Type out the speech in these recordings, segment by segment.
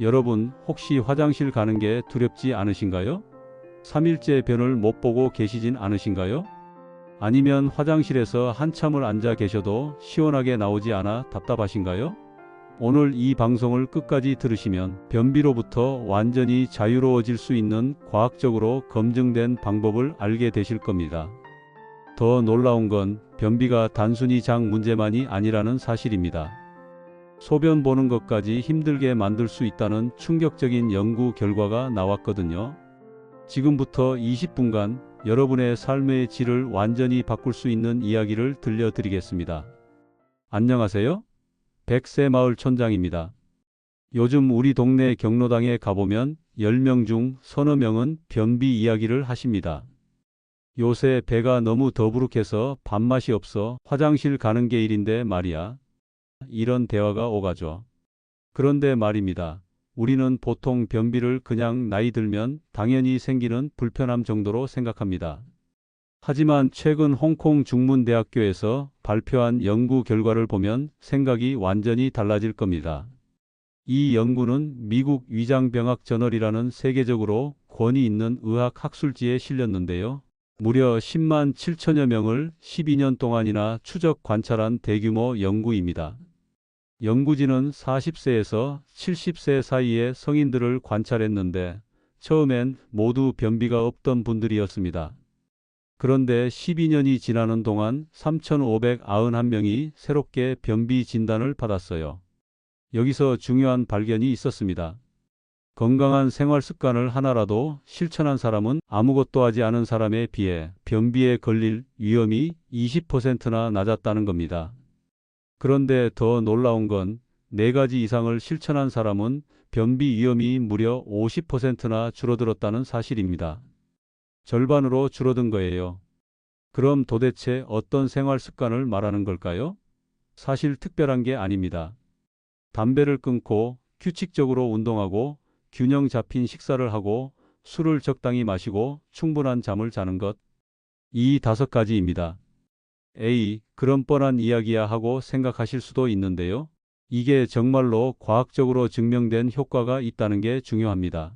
여러분, 혹시 화장실 가는 게 두렵지 않으신가요? 3일째 변을 못 보고 계시진 않으신가요? 아니면 화장실에서 한참을 앉아 계셔도 시원하게 나오지 않아 답답하신가요? 오늘 이 방송을 끝까지 들으시면 변비로부터 완전히 자유로워질 수 있는 과학적으로 검증된 방법을 알게 되실 겁니다. 더 놀라운 건 변비가 단순히 장 문제만이 아니라는 사실입니다. 소변 보는 것까지 힘들게 만들 수 있다는 충격적인 연구 결과가 나왔거든요. 지금부터 20분간 여러분의 삶의 질을 완전히 바꿀 수 있는 이야기를 들려드리겠습니다. 안녕하세요. 백세마을 촌장입니다. 요즘 우리 동네 경로당에 가보면 10명 중 서너 명은 변비 이야기를 하십니다. 요새 배가 너무 더부룩해서 밥맛이 없어 화장실 가는 게 일인데 말이야. 이런 대화가 오가죠. 그런데 말입니다. 우리는 보통 변비를 그냥 나이 들면 당연히 생기는 불편함 정도로 생각합니다. 하지만 최근 홍콩 중문대학교에서 발표한 연구 결과를 보면 생각이 완전히 달라질 겁니다. 이 연구는 미국 위장병학 저널이라는 세계적으로 권위 있는 의학 학술지에 실렸는데요. 무려 10만 7천여 명을 12년 동안이나 추적 관찰한 대규모 연구입니다. 연구진은 40세에서 70세 사이의 성인들을 관찰했는데 처음엔 모두 변비가 없던 분들이었습니다. 그런데 12년이 지나는 동안 3,591명이 새롭게 변비 진단을 받았어요. 여기서 중요한 발견이 있었습니다. 건강한 생활 습관을 하나라도 실천한 사람은 아무것도 하지 않은 사람에 비해 변비에 걸릴 위험이 20%나 낮았다는 겁니다. 그런데 더 놀라운 건 4가지 이상을 실천한 사람은 변비 위험이 무려 50%나 줄어들었다는 사실입니다. 절반으로 줄어든 거예요. 그럼 도대체 어떤 생활 습관을 말하는 걸까요? 사실 특별한 게 아닙니다. 담배를 끊고 규칙적으로 운동하고 균형 잡힌 식사를 하고 술을 적당히 마시고 충분한 잠을 자는 것. 이 5가지입니다. 에이, 그런 뻔한 이야기야 하고 생각하실 수도 있는데요. 이게 정말로 과학적으로 증명된 효과가 있다는 게 중요합니다.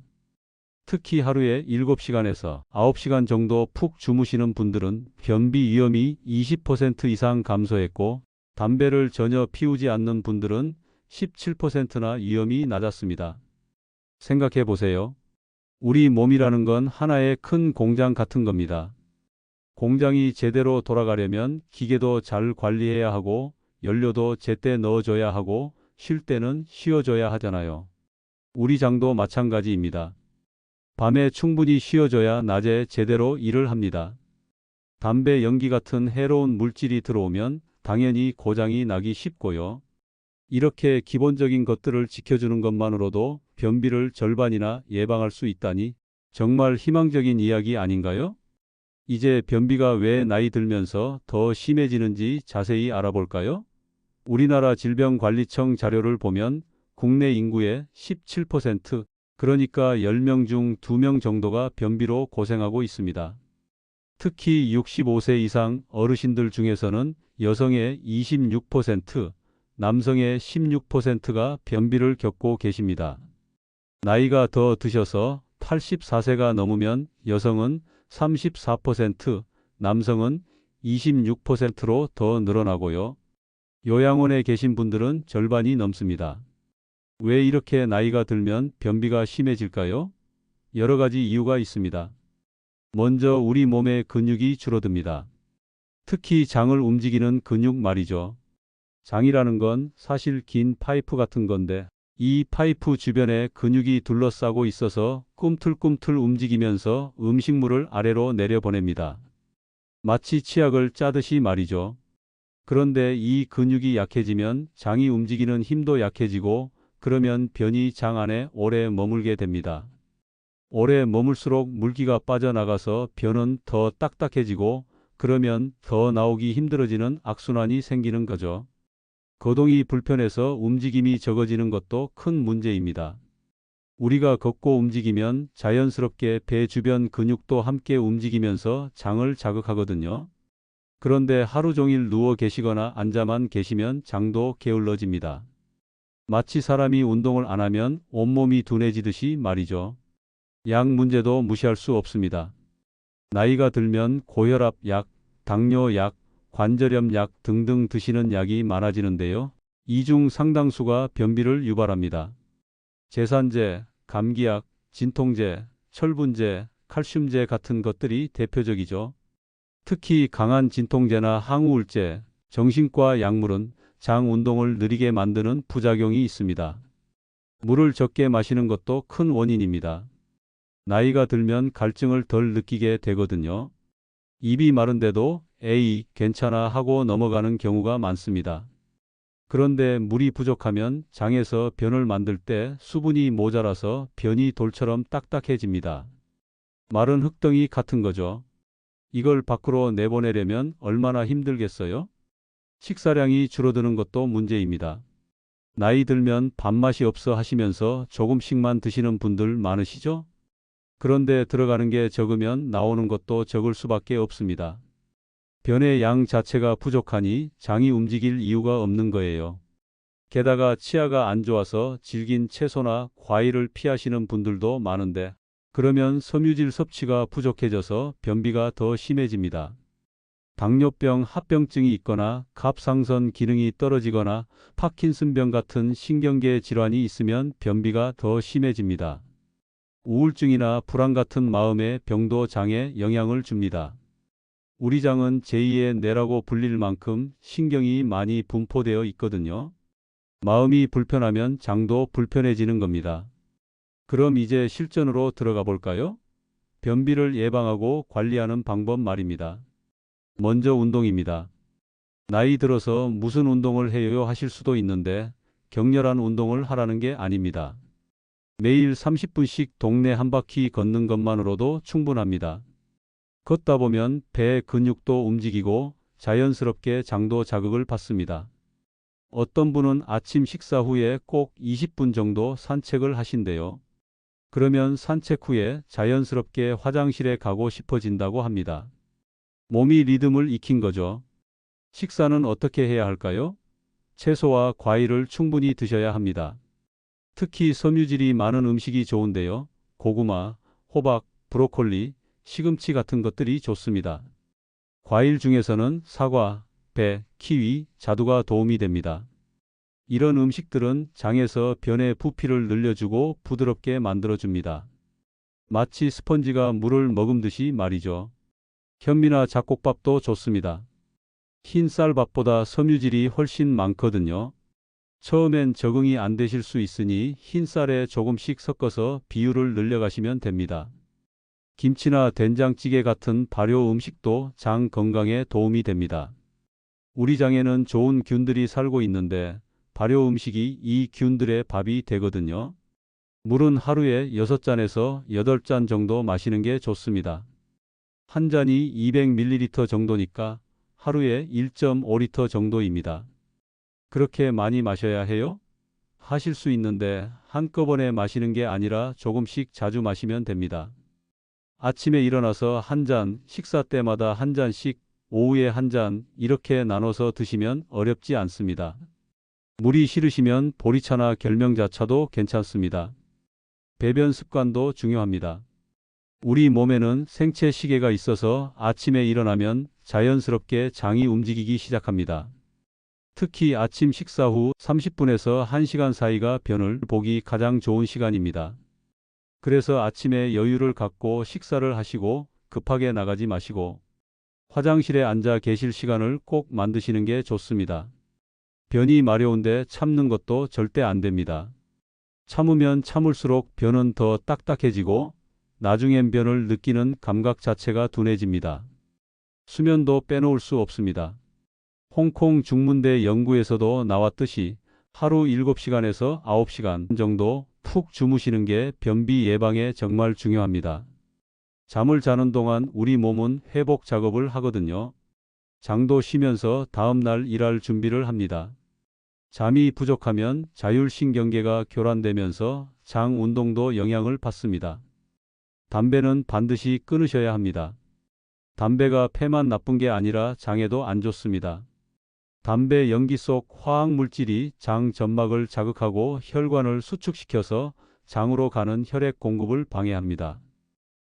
특히 하루에 7시간에서 9시간 정도 푹 주무시는 분들은 변비 위험이 20% 이상 감소했고, 담배를 전혀 피우지 않는 분들은 17%나 위험이 낮았습니다. 생각해 보세요. 우리 몸이라는 건 하나의 큰 공장 같은 겁니다. 공장이 제대로 돌아가려면 기계도 잘 관리해야 하고 연료도 제때 넣어줘야 하고 쉴 때는 쉬어줘야 하잖아요. 우리 장도 마찬가지입니다. 밤에 충분히 쉬어줘야 낮에 제대로 일을 합니다. 담배 연기 같은 해로운 물질이 들어오면 당연히 고장이 나기 쉽고요. 이렇게 기본적인 것들을 지켜주는 것만으로도 변비를 절반이나 예방할 수 있다니 정말 희망적인 이야기 아닌가요? 이제 변비가 왜 나이 들면서 더 심해지는지 자세히 알아볼까요? 우리나라 질병관리청 자료를 보면 국내 인구의 17%, 그러니까 10명 중 2명 정도가 변비로 고생하고 있습니다. 특히 65세 이상 어르신들 중에서는 여성의 26%, 남성의 16%가 변비를 겪고 계십니다. 나이가 더 드셔서 84세가 넘으면 여성은 34%, 남성은 26%로 더 늘어나고요. 요양원에 계신 분들은 절반이 넘습니다. 왜 이렇게 나이가 들면 변비가 심해질까요? 여러 가지 이유가 있습니다. 먼저 우리 몸의 근육이 줄어듭니다. 특히 장을 움직이는 근육 말이죠. 장이라는 건 사실 긴 파이프 같은 건데 이 파이프 주변에 근육이 둘러싸고 있어서 꿈틀꿈틀 움직이면서 음식물을 아래로 내려보냅니다. 마치 치약을 짜듯이 말이죠. 그런데 이 근육이 약해지면 장이 움직이는 힘도 약해지고 그러면 변이 장 안에 오래 머물게 됩니다. 오래 머물수록 물기가 빠져나가서 변은 더 딱딱해지고 그러면 더 나오기 힘들어지는 악순환이 생기는 거죠. 거동이 불편해서 움직임이 적어지는 것도 큰 문제입니다. 우리가 걷고 움직이면 자연스럽게 배 주변 근육도 함께 움직이면서 장을 자극하거든요. 그런데 하루 종일 누워 계시거나 앉아만 계시면 장도 게을러집니다. 마치 사람이 운동을 안 하면 온몸이 둔해지듯이 말이죠. 약 문제도 무시할 수 없습니다. 나이가 들면 고혈압 약, 당뇨 약, 관절염 약 등등 드시는 약이 많아지는데요. 이 중 상당수가 변비를 유발합니다. 제산제, 감기약, 진통제, 철분제, 칼슘제 같은 것들이 대표적이죠. 특히 강한 진통제나 항우울제, 정신과 약물은 장 운동을 느리게 만드는 부작용이 있습니다. 물을 적게 마시는 것도 큰 원인입니다. 나이가 들면 갈증을 덜 느끼게 되거든요. 입이 마른데도 에이, 괜찮아 하고 넘어가는 경우가 많습니다. 그런데 물이 부족하면 장에서 변을 만들 때 수분이 모자라서 변이 돌처럼 딱딱해집니다. 마른 흙덩이 같은 거죠. 이걸 밖으로 내보내려면 얼마나 힘들겠어요? 식사량이 줄어드는 것도 문제입니다. 나이 들면 밥맛이 없어 하시면서 조금씩만 드시는 분들 많으시죠? 그런데 들어가는 게 적으면 나오는 것도 적을 수밖에 없습니다. 변의 양 자체가 부족하니 장이 움직일 이유가 없는 거예요. 게다가 치아가 안 좋아서 질긴 채소나 과일을 피하시는 분들도 많은데 그러면 섬유질 섭취가 부족해져서 변비가 더 심해집니다. 당뇨병, 합병증이 있거나 갑상선 기능이 떨어지거나 파킨슨병 같은 신경계 질환이 있으면 변비가 더 심해집니다. 우울증이나 불안 같은 마음의 병도 장에 영향을 줍니다. 우리 장은 제2의 뇌라고 불릴 만큼 신경이 많이 분포되어 있거든요. 마음이 불편하면 장도 불편해지는 겁니다. 그럼 이제 실전으로 들어가 볼까요? 변비를 예방하고 관리하는 방법 말입니다. 먼저 운동입니다. 나이 들어서 무슨 운동을 해요 하실 수도 있는데 격렬한 운동을 하라는 게 아닙니다. 매일 30분씩 동네 한 바퀴 걷는 것만으로도 충분합니다. 걷다 보면 배 근육도 움직이고 자연스럽게 장도 자극을 받습니다. 어떤 분은 아침 식사 후에 꼭 20분 정도 산책을 하신대요. 그러면 산책 후에 자연스럽게 화장실에 가고 싶어진다고 합니다. 몸이 리듬을 익힌 거죠. 식사는 어떻게 해야 할까요? 채소와 과일을 충분히 드셔야 합니다. 특히 섬유질이 많은 음식이 좋은데요. 고구마, 호박, 브로콜리, 시금치 같은 것들이 좋습니다. 과일 중에서는 사과, 배, 키위, 자두가 도움이 됩니다. 이런 음식들은 장에서 변의 부피를 늘려주고 부드럽게 만들어줍니다. 마치 스펀지가 물을 머금듯이 말이죠. 현미나 잡곡밥도 좋습니다. 흰 쌀밥보다 섬유질이 훨씬 많거든요. 처음엔 적응이 안 되실 수 있으니 흰 쌀에 조금씩 섞어서 비율을 늘려가시면 됩니다. 김치나 된장찌개 같은 발효 음식도 장 건강에 도움이 됩니다. 우리 장에는 좋은 균들이 살고 있는데 발효 음식이 이 균들의 밥이 되거든요. 물은 하루에 6잔에서 8잔 정도 마시는 게 좋습니다. 한 잔이 200ml 정도니까 하루에 1.5리터 정도입니다. 그렇게 많이 마셔야 해요? 하실 수 있는데 한꺼번에 마시는 게 아니라 조금씩 자주 마시면 됩니다. 아침에 일어나서 한 잔, 식사 때마다 한 잔씩, 오후에 한 잔, 이렇게 나눠서 드시면 어렵지 않습니다. 물이 싫으시면 보리차나 결명자차도 괜찮습니다. 배변 습관도 중요합니다. 우리 몸에는 생체 시계가 있어서 아침에 일어나면 자연스럽게 장이 움직이기 시작합니다. 특히 아침 식사 후 30분에서 1시간 사이가 변을 보기 가장 좋은 시간입니다. 그래서 아침에 여유를 갖고 식사를 하시고 급하게 나가지 마시고 화장실에 앉아 계실 시간을 꼭 만드시는 게 좋습니다. 변이 마려운데 참는 것도 절대 안 됩니다. 참으면 참을수록 변은 더 딱딱해지고 나중엔 변을 느끼는 감각 자체가 둔해집니다. 수면도 빼놓을 수 없습니다. 홍콩 중문대 연구에서도 나왔듯이 하루 7시간에서 9시간 정도 푹 주무시는 게 변비 예방에 정말 중요합니다. 잠을 자는 동안 우리 몸은 회복 작업을 하거든요. 장도 쉬면서 다음날 일할 준비를 합니다. 잠이 부족하면 자율신경계가 교란되면서 장 운동도 영향을 받습니다. 담배는 반드시 끊으셔야 합니다. 담배가 폐만 나쁜 게 아니라 장에도 안 좋습니다. 담배 연기 속 화학 물질이 장 점막을 자극하고 혈관을 수축시켜서 장으로 가는 혈액 공급을 방해합니다.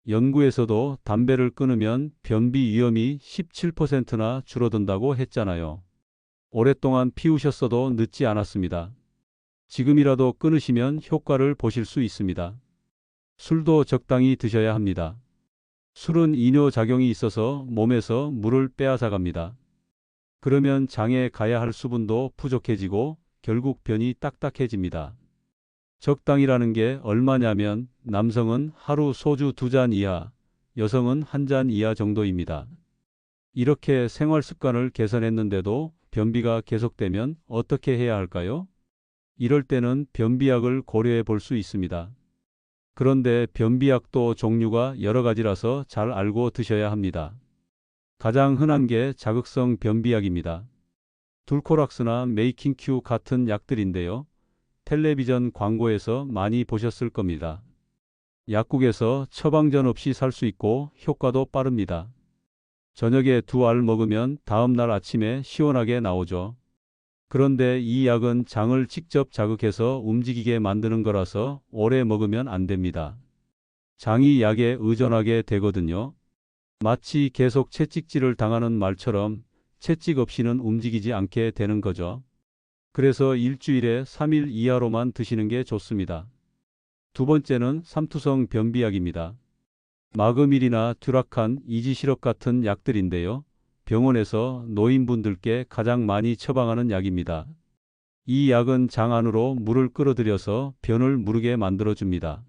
연구에서도 담배를 끊으면 변비 위험이 17%나 줄어든다고 했잖아요. 오랫동안 피우셨어도 늦지 않았습니다. 지금이라도 끊으시면 효과를 보실 수 있습니다. 술도 적당히 드셔야 합니다. 술은 이뇨작용이 있어서 몸에서 물을 빼앗아갑니다. 그러면 장에 가야 할 수분도 부족해지고 결국 변이 딱딱해집니다. 적당이라는 게 얼마냐면 남성은 하루 소주 2잔 이하, 여성은 1잔 이하 정도입니다. 이렇게 생활 습관을 개선했는데도 변비가 계속되면 어떻게 해야 할까요? 이럴 때는 변비약을 고려해 볼 수 있습니다. 그런데 변비약도 종류가 여러 가지라서 잘 알고 드셔야 합니다. 가장 흔한 게 자극성 변비약입니다. 둘코락스나 메이킹큐 같은 약들인데요. 텔레비전 광고에서 많이 보셨을 겁니다. 약국에서 처방전 없이 살 수 있고 효과도 빠릅니다. 저녁에 2알 먹으면 다음날 아침에 시원하게 나오죠. 그런데 이 약은 장을 직접 자극해서 움직이게 만드는 거라서 오래 먹으면 안 됩니다. 장이 약에 의존하게 되거든요. 마치 계속 채찍질을 당하는 말처럼 채찍 없이는 움직이지 않게 되는 거죠. 그래서 일주일에 3일 이하로만 드시는 게 좋습니다. 두 번째는 삼투성 변비약입니다. 마그밀이나 듀라칸, 이지시럽 같은 약들인데요. 병원에서 노인분들께 가장 많이 처방하는 약입니다. 이 약은 장 안으로 물을 끌어들여서 변을 무르게 만들어줍니다.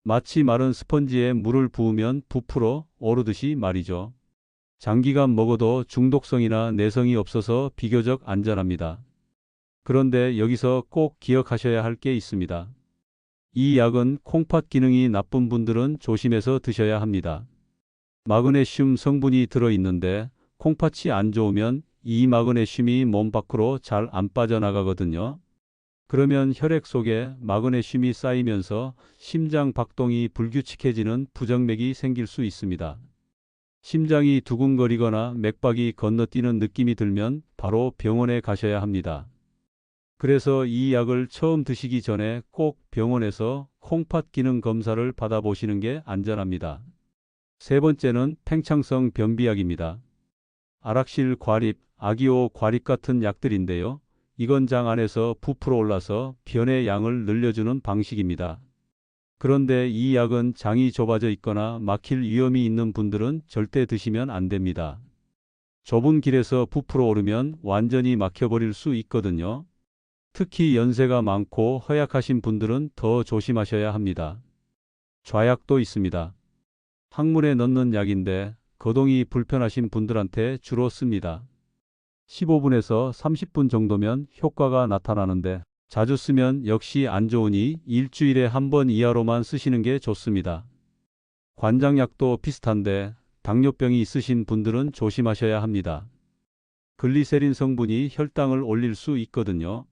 마치 마른 스펀지에 물을 부으면 부풀어 오르듯이 말이죠. 장기간 먹어도 중독성이나 내성이 없어서 비교적 안전합니다. 그런데 여기서 꼭 기억하셔야 할 게 있습니다. 이 약은 콩팥 기능이 나쁜 분들은 조심해서 드셔야 합니다. 마그네슘 성분이 들어있는데 콩팥이 안 좋으면 이 마그네슘이 몸 밖으로 잘 안 빠져나가거든요. 그러면 혈액 속에 마그네슘이 쌓이면서 심장 박동이 불규칙해지는 부정맥이 생길 수 있습니다. 심장이 두근거리거나 맥박이 건너뛰는 느낌이 들면 바로 병원에 가셔야 합니다. 그래서 이 약을 처음 드시기 전에 꼭 병원에서 콩팥 기능 검사를 받아보시는 게 안전합니다. 세 번째는 팽창성 변비약입니다. 아락실 과립, 아기오 과립 같은 약들인데요. 이건 장 안에서 부풀어 올라서 변의 양을 늘려주는 방식입니다. 그런데 이 약은 장이 좁아져 있거나 막힐 위험이 있는 분들은 절대 드시면 안 됩니다. 좁은 길에서 부풀어 오르면 완전히 막혀버릴 수 있거든요. 특히 연세가 많고 허약하신 분들은 더 조심하셔야 합니다. 좌약도 있습니다. 항문에 넣는 약인데 거동이 불편하신 분들한테 주로 씁니다. 15분에서 30분 정도면 효과가 나타나는데 자주 쓰면 역시 안 좋으니 일주일에 한 번 이하로만 쓰시는 게 좋습니다. 관장약도 비슷한데 당뇨병이 있으신 분들은 조심하셔야 합니다. 글리세린 성분이 혈당을 올릴 수 있거든요.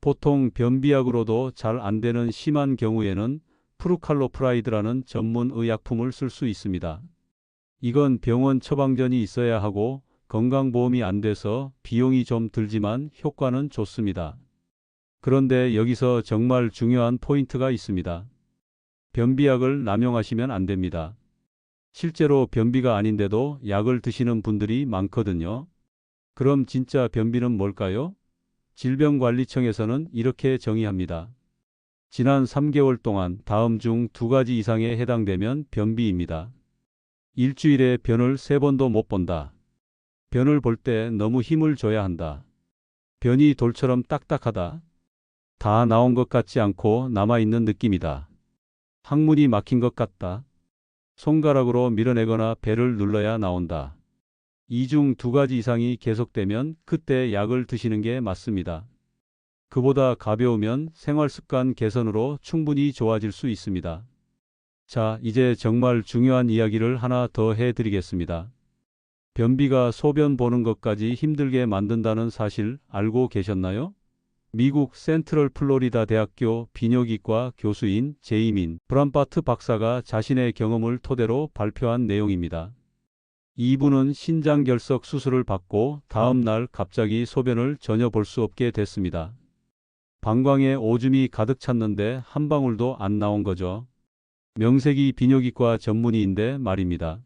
보통 변비약으로도 잘 안 되는 심한 경우에는 프루칼로프라이드라는 전문 의약품을 쓸 수 있습니다. 이건 병원 처방전이 있어야 하고 건강보험이 안 돼서 비용이 좀 들지만 효과는 좋습니다. 그런데 여기서 정말 중요한 포인트가 있습니다. 변비약을 남용하시면 안 됩니다. 실제로 변비가 아닌데도 약을 드시는 분들이 많거든요. 그럼 진짜 변비는 뭘까요? 질병관리청에서는 이렇게 정의합니다. 지난 3개월 동안 다음 중 2가지 이상에 해당되면 변비입니다. 일주일에 변을 3번도 못 본다. 변을 볼 때 너무 힘을 줘야 한다. 변이 돌처럼 딱딱하다. 다 나온 것 같지 않고 남아있는 느낌이다. 항문이 막힌 것 같다. 손가락으로 밀어내거나 배를 눌러야 나온다. 이 중 2가지 이상이 계속되면 그때 약을 드시는 게 맞습니다. 그보다 가벼우면 생활습관 개선으로 충분히 좋아질 수 있습니다. 자, 이제 정말 중요한 이야기를 하나 더 해드리겠습니다. 변비가 소변 보는 것까지 힘들게 만든다는 사실 알고 계셨나요? 미국 센트럴 플로리다 대학교 비뇨기과 교수인 제이민 브람바트 박사가 자신의 경험을 토대로 발표한 내용입니다. 이분은 신장결석 수술을 받고 다음 날 갑자기 소변을 전혀 볼 수 없게 됐습니다. 방광에 오줌이 가득 찼는데 한 방울도 안 나온 거죠. 명색이 비뇨기과 전문의인데 말입니다.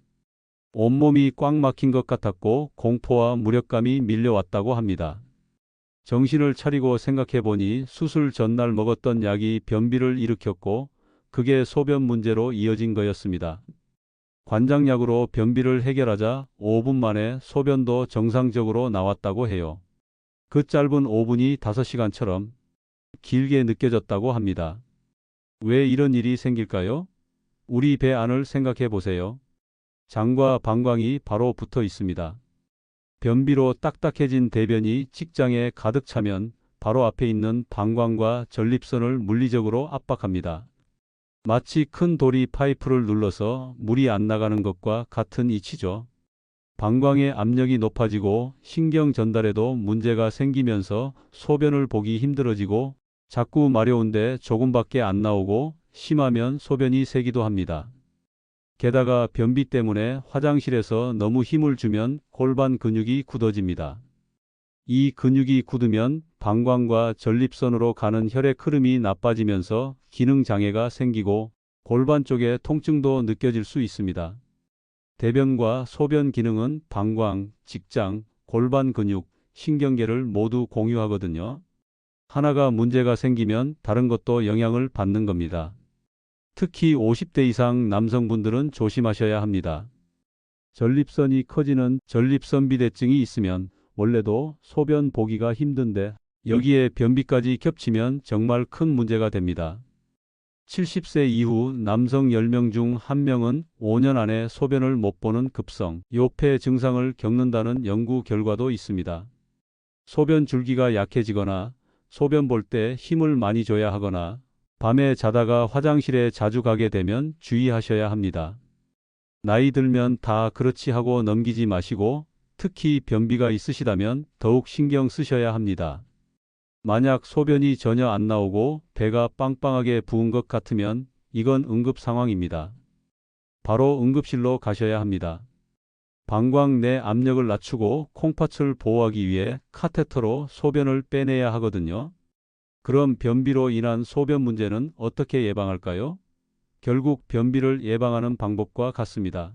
온몸이 꽉 막힌 것 같았고 공포와 무력감이 밀려왔다고 합니다. 정신을 차리고 생각해 보니 수술 전날 먹었던 약이 변비를 일으켰고 그게 소변 문제로 이어진 거였습니다. 관장약으로 변비를 해결하자 5분 만에 소변도 정상적으로 나왔다고 해요. 그 짧은 5분이 5시간처럼 길게 느껴졌다고 합니다. 왜 이런 일이 생길까요? 우리 배 안을 생각해 보세요. 장과 방광이 바로 붙어 있습니다. 변비로 딱딱해진 대변이 직장에 가득 차면 바로 앞에 있는 방광과 전립선을 물리적으로 압박합니다. 마치 큰 돌이 파이프를 눌러서 물이 안 나가는 것과 같은 이치죠. 방광의 압력이 높아지고 신경 전달에도 문제가 생기면서 소변을 보기 힘들어지고 자꾸 마려운데 조금밖에 안 나오고 심하면 소변이 새기도 합니다. 게다가 변비 때문에 화장실에서 너무 힘을 주면 골반 근육이 굳어집니다. 이 근육이 굳으면 방광과 전립선으로 가는 혈액 흐름이 나빠지면서 기능 장애가 생기고 골반 쪽에 통증도 느껴질 수 있습니다. 대변과 소변 기능은 방광, 직장, 골반 근육, 신경계를 모두 공유하거든요. 하나가 문제가 생기면 다른 것도 영향을 받는 겁니다. 특히 50대 이상 남성분들은 조심하셔야 합니다. 전립선이 커지는 전립선비대증이 있으면 원래도 소변 보기가 힘든데 여기에 변비까지 겹치면 정말 큰 문제가 됩니다. 70세 이후 남성 10명 중 1명은 5년 안에 소변을 못 보는 급성 요폐 증상을 겪는다는 연구 결과도 있습니다. 소변 줄기가 약해지거나 소변 볼 때 힘을 많이 줘야 하거나 밤에 자다가 화장실에 자주 가게 되면 주의하셔야 합니다. 나이 들면 다 그렇지 하고 넘기지 마시고 특히 변비가 있으시다면 더욱 신경 쓰셔야 합니다. 만약 소변이 전혀 안 나오고 배가 빵빵하게 부은 것 같으면 이건 응급 상황입니다. 바로 응급실로 가셔야 합니다. 방광 내 압력을 낮추고 콩팥을 보호하기 위해 카테터로 소변을 빼내야 하거든요. 그럼 변비로 인한 소변 문제는 어떻게 예방할까요? 결국 변비를 예방하는 방법과 같습니다.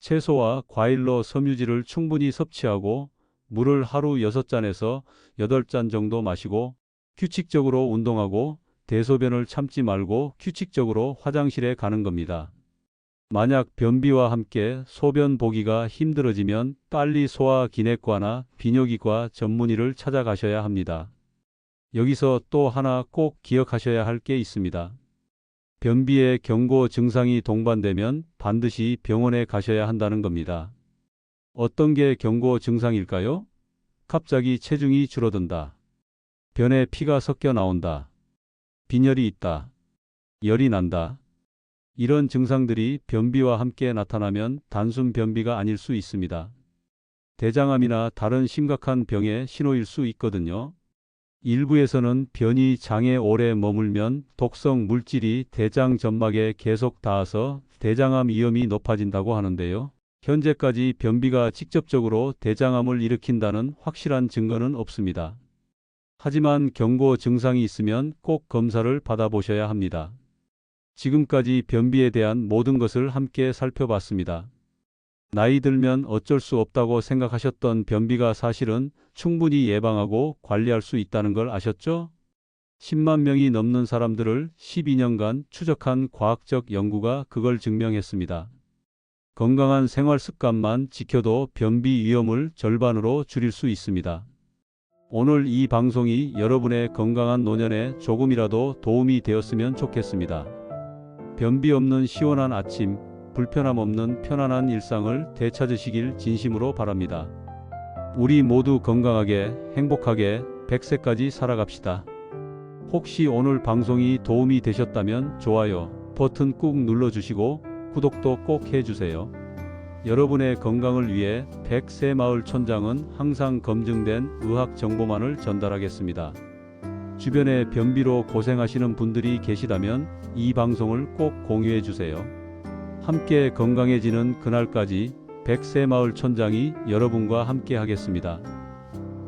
채소와 과일로 섬유질을 충분히 섭취하고 물을 하루 6잔에서 8잔 정도 마시고 규칙적으로 운동하고 대소변을 참지 말고 규칙적으로 화장실에 가는 겁니다. 만약 변비와 함께 소변 보기가 힘들어지면 빨리 소화기내과나 비뇨기과 전문의를 찾아가셔야 합니다. 여기서 또 하나 꼭 기억하셔야 할 게 있습니다. 변비에 경고 증상이 동반되면 반드시 병원에 가셔야 한다는 겁니다. 어떤 게 경고 증상일까요? 갑자기 체중이 줄어든다. 변에 피가 섞여 나온다. 빈혈이 있다. 열이 난다. 이런 증상들이 변비와 함께 나타나면 단순 변비가 아닐 수 있습니다. 대장암이나 다른 심각한 병의 신호일 수 있거든요. 일부에서는 변이 장에 오래 머물면 독성 물질이 대장 점막에 계속 닿아서 대장암 위험이 높아진다고 하는데요. 현재까지 변비가 직접적으로 대장암을 일으킨다는 확실한 증거는 없습니다. 하지만 경고 증상이 있으면 꼭 검사를 받아보셔야 합니다. 지금까지 변비에 대한 모든 것을 함께 살펴봤습니다. 나이 들면 어쩔 수 없다고 생각하셨던 변비가 사실은 충분히 예방하고 관리할 수 있다는 걸 아셨죠? 10만 명이 넘는 사람들을 12년간 추적한 과학적 연구가 그걸 증명했습니다. 건강한 생활 습관만 지켜도 변비 위험을 절반으로 줄일 수 있습니다. 오늘 이 방송이 여러분의 건강한 노년에 조금이라도 도움이 되었으면 좋겠습니다. 변비 없는 시원한 아침, 불편함 없는 편안한 일상을 되찾으시길 진심으로 바랍니다. 우리 모두 건강하게 행복하게 100세까지 살아갑시다. 혹시 오늘 방송이 도움이 되셨다면 좋아요 버튼 꾹 눌러주시고 구독도 꼭 해주세요. 여러분의 건강을 위해 100세 마을 촌장은 항상 검증된 의학 정보만을 전달하겠습니다. 주변에 변비로 고생하시는 분들이 계시다면 이 방송을 꼭 공유해 주세요. 함께 건강해지는 그날까지 백새마을 촌장이 여러분과 함께 하겠습니다.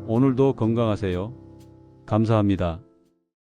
오늘도 건강하세요. 감사합니다.